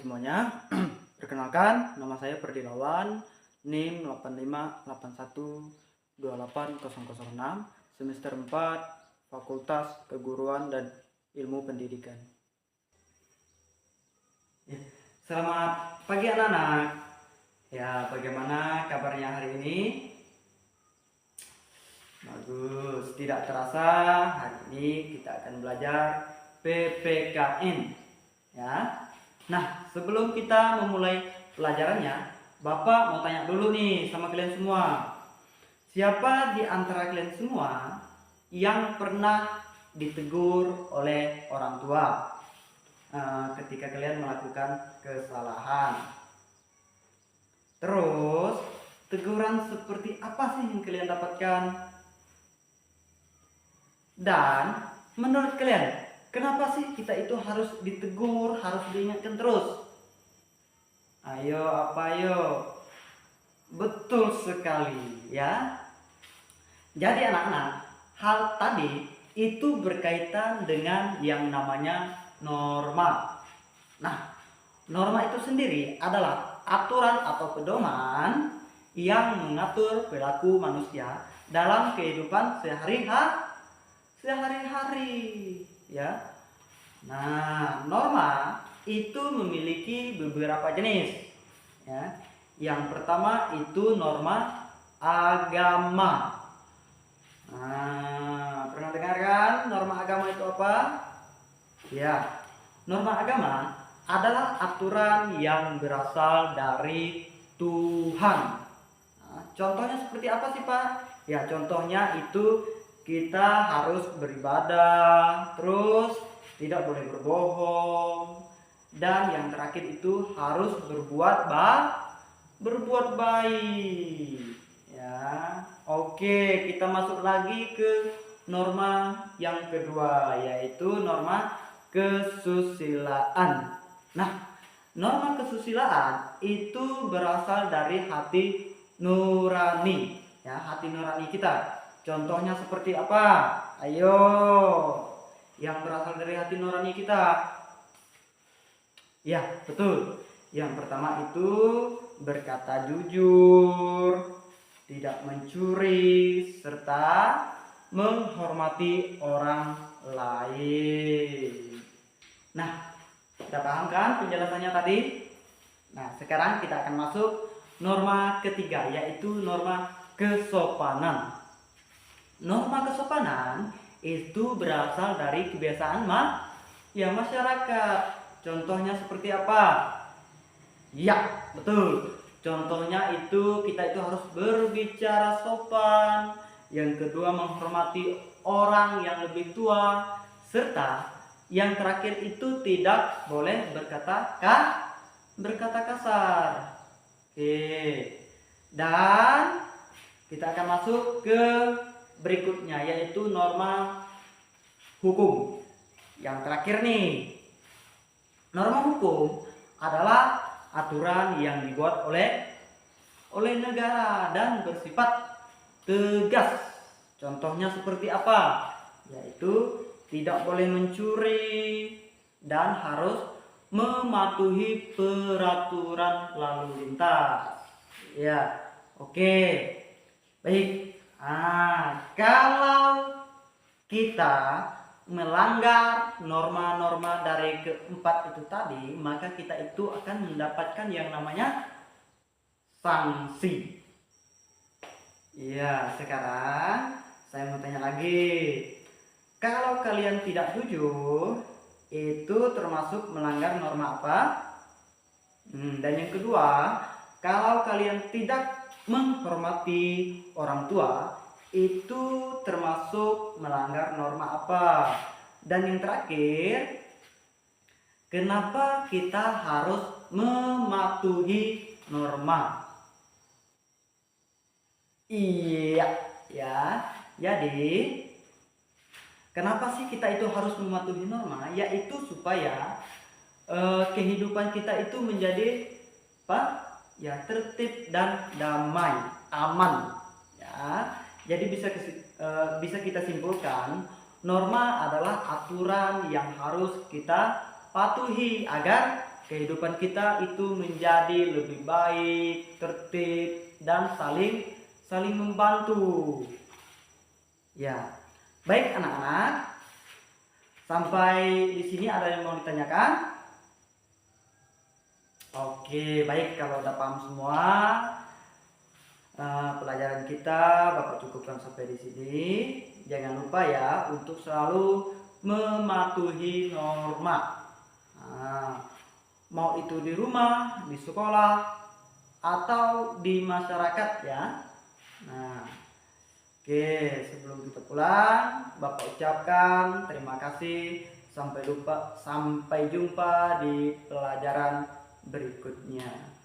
semuanya. Perkenalkan, nama saya Perdilawan, NIM 8581280006, semester 4, Fakultas Keguruan dan Ilmu Pendidikan. Selamat pagi anak-anak. Ya, bagaimana kabarnya hari ini? Bagus, tidak terasa hari ini kita akan belajar PPKN. Ya. Nah, sebelum kita memulai pelajarannya, Bapak mau tanya dulu nih sama kalian semua. Siapa di antara kalian semua yang pernah ditegur oleh orang tua ketika kalian melakukan kesalahan? Terus, teguran seperti apa sih yang kalian dapatkan? Dan menurut kalian, kenapa sih kita itu harus ditegur, harus diingatkan terus? Ayo, apa ayo? Betul sekali ya. Jadi anak-anak, hal tadi itu berkaitan dengan yang namanya norma. Nah, norma itu sendiri adalah aturan atau pedoman yang mengatur perilaku manusia dalam kehidupan sehari-hari ya. Nah, norma itu memiliki beberapa jenis ya. Yang pertama itu norma agama. Nah, pernah dengar kan norma agama itu apa? Ya, norma agama adalah aturan yang berasal dari Tuhan. Nah, contohnya seperti apa sih Pak? Ya, contohnya itu kita harus beribadah, terus tidak boleh berbohong, dan yang terakhir itu harus berbuat baik. Ya, oke, kita masuk lagi ke norma yang kedua, yaitu norma kesusilaan. Nah, norma kesusilaan itu berasal dari hati nurani, ya, hati nurani kita. Contohnya seperti apa? Ayo, yang berasal dari hati nurani kita. Ya, betul. Yang pertama itu berkata jujur, tidak mencuri, serta menghormati orang lain. Nah, sudah paham kan penjelasannya tadi? Nah, sekarang kita akan masuk norma ketiga, yaitu norma kesopanan. Norma kesopanan itu berasal dari kebiasaan masyarakat. Contohnya seperti apa? Ya, betul. Contohnya itu kita itu harus berbicara sopan. Yang kedua menghormati orang yang lebih tua, serta yang terakhir itu tidak boleh berkata kasar. Oke. Dan kita akan masuk ke berikutnya, yaitu norma hukum. Yang terakhir nih, norma hukum adalah aturan yang dibuat oleh negara dan bersifat tegas. Contohnya seperti apa? Yaitu tidak boleh mencuri dan harus mematuhi peraturan lalu lintas. Ya, oke. Baik. Kalau kita melanggar norma-norma dari keempat itu tadi, maka kita itu akan mendapatkan yang namanya sanksi. Ya, sekarang saya mau tanya lagi. Kalau kalian tidak jujur, itu termasuk melanggar norma apa? Dan yang kedua, kalau kalian tidak menghormati orang tua, itu termasuk melanggar norma apa? Dan yang terakhir, kenapa kita harus mematuhi norma? Iya, ya. Jadi, kenapa sih kita itu harus mematuhi norma? Yaitu supaya kehidupan kita itu menjadi apa? Ya, tertib dan damai, aman. Ya, jadi bisa kita simpulkan norma adalah aturan yang harus kita patuhi agar kehidupan kita itu menjadi lebih baik, tertib, dan saling membantu. Ya, baik anak-anak. Sampai di sini ada yang mau ditanyakan? Oke, baik, kalau udah paham semua pelajaran kita, Bapak cukupkan sampai di sini. Jangan lupa ya untuk selalu mematuhi norma. Mau itu di rumah, di sekolah, atau di masyarakat ya. Oke, sebelum kita pulang, Bapak ucapkan terima kasih. Sampai jumpa di pelajaran berikutnya.